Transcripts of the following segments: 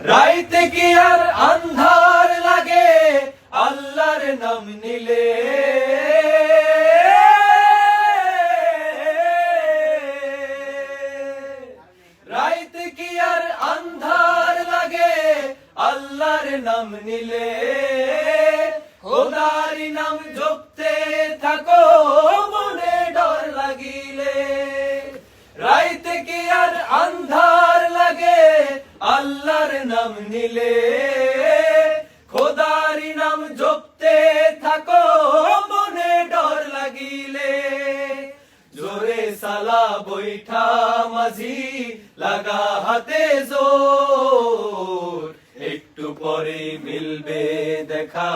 রাইতে কি আর আন্ধার লাগে আল্লাহর নাম নিলে, রাইতে কি আর আন্ধার লাগে আল্লাহর নাম নিলে, খোদার নাম জপতে থাকো মনে ডর লাগিলে। রাইতে কি আর আন্ধার লাগে আল্লাহর নাম নিলে, খোদার নাম জপতে থাকো মনে ডর লাগিলে। জোরে সালা বৈঠা মাঝি লাগা হাতে জোর, একটু পরে মিলবে দেখা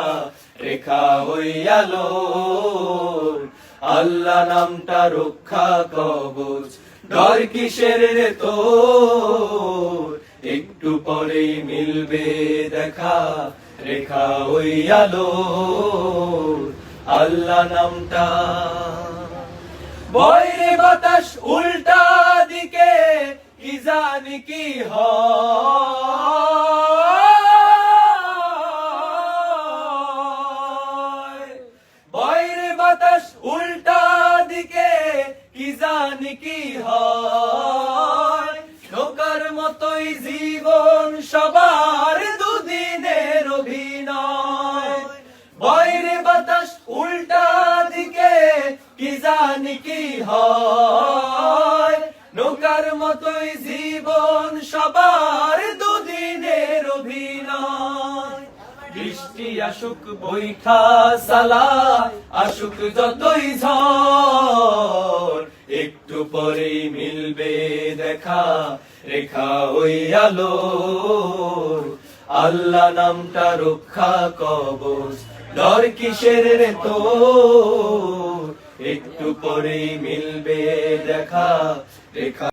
রেখা ওই আলোর। আল্লাহ নামটা রক্ষা কবচ ডর কিসের রে তোর, একটু পরে মিলবে দেখা রেখা ওই আলোর। আল্লাহ নামটা বয়রে বাতাস উল্টা দিকে কি জানি কি হয়, বয়রে বাতাস উল্টা দিকে কি জানি কি হয়। নৌকার মতোই জীবন সবার দুদিনের অভিনয়, বয়রে বাতাস উল্টা দিকে কি জানি কি হয়। নৌকার মতোই জীবন সবার দুদিনের অভিনয়। বৃষ্টি আসুক বৈঠা সালা আসুক যতই ঝড়, একটু পরেই মিলবে দেখা রেখা ওই আলোর। আল্লাহ নামটা রক্ষা কবচ ডর কিসের রে তোর, একটু পরেই মিলবে দেখা রেখা।